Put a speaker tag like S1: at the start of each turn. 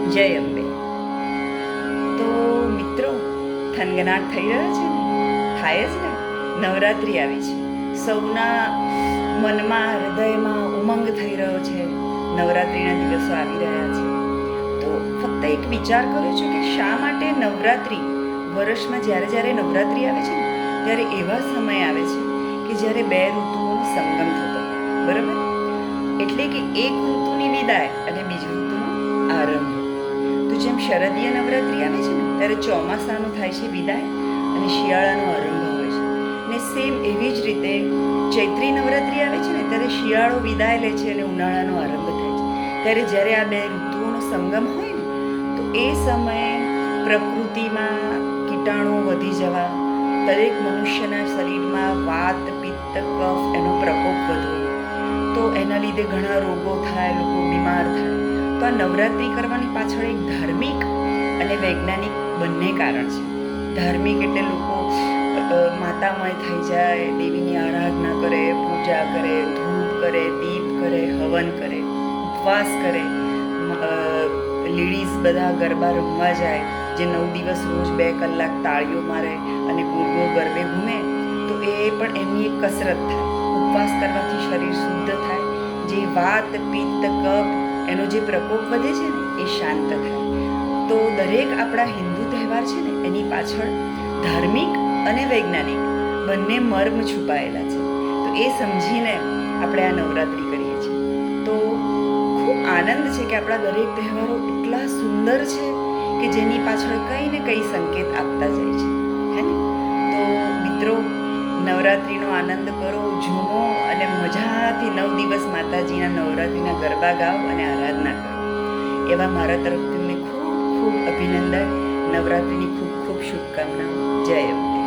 S1: જય અંબે. તો મિત્રો, થનગનાટ થઈ રહ્યો છે ને? થાય જ ને. નવરાત્રિ આવી છે, સૌના મનમાં હૃદયમાં ઉમંગ થઈ રહ્યો છે. નવરાત્રિના દિવસો આવી રહ્યા છે. તો ફક્ત એક વિચાર કરું છું કે શા માટે નવરાત્રિ, વર્ષમાં જ્યારે જ્યારે નવરાત્રિ આવે છે ને ત્યારે એવા સમય આવે છે કે જ્યારે બે ઋતુઓનો સંગમ થતો, બરાબર? એટલે કે એક ઋતુની વિદાય અને બીજી ઋતુનો આરંભ. તો જેમ શરદીય નવરાત્રિ આવે છે ને ત્યારે ચોમાસાનું થાય છે વિદાય અને શિયાળાનો આરંભ હોય છે. ને સેમ એવી જ રીતે ચૈત્રી નવરાત્રિ આવે છે ને ત્યારે શિયાળો વિદાય લે છે અને ઉનાળાનો આરંભ થાય છે. ત્યારે જ્યારે આ બે ઋતુઓનો સંગમ હોય ને તો એ સમયે પ્રકૃતિમાં કીટાણુઓ વધી જવા, દરેક મનુષ્યના શરીરમાં વાત, પિત્ત, કફ એનો પ્રકોપ વધવો, તો એના લીધે ઘણા રોગો થાય, લોકો બીમાર થાય. તો આ નવરાત્રિ કરવાની પાછળ એક ધાર્મિક અને વૈજ્ઞાનિક બંને કારણ છે. ધાર્મિક એટલે લોકો માતામય થઈ જાય, દેવીની આરાધના કરે, પૂજા કરે, ધૂપ કરે, દીપ કરે, હવન કરે, ઉપવાસ કરે. લેડીઝ બધા ગરબા રમવા જાય, જે 9 દિવસ રોજ 2 કલાક તાળીઓ મારે અને ગોળ ગરબે ઘૂમે, તો એ પણ એમની એક કસરત થાય. ઉપવાસ કરવાથી શરીર શુદ્ધ થાય, જે વાત, પિત્ત, કફ એનો જે પ્રકોપ વધે છે ને એ શાંત થાય. તો દરેક આપણા હિન્દુ તહેવાર છે ને એની પાછળ ધાર્મિક અને વૈજ્ઞાનિક બંને મર્મ છુપાયેલા છે. તો એ સમજીને આપણે આ નવરાત્રિ કરીએ છીએ. તો ખૂબ આનંદ છે કે આપણા દરેક તહેવારો એટલા સુંદર છે કે જેની પાછળ કંઈ ને કંઈ સંકેત આપતા જાય છે, હે ને? તો મિત્રો, નવરાત્રિનો આનંદ કરો, ઝૂમો અને મજાથી 9 દિવસ માતાજીના નવરાત્રિના ગરબા ગાઓ અને આરાધના કરો. એવા મારા તરફથી તમને ખૂબ ખૂબ અભિનંદન. નવરાત્રિની ખૂબ ખૂબ શુભકામનાઓ. જય અંબે.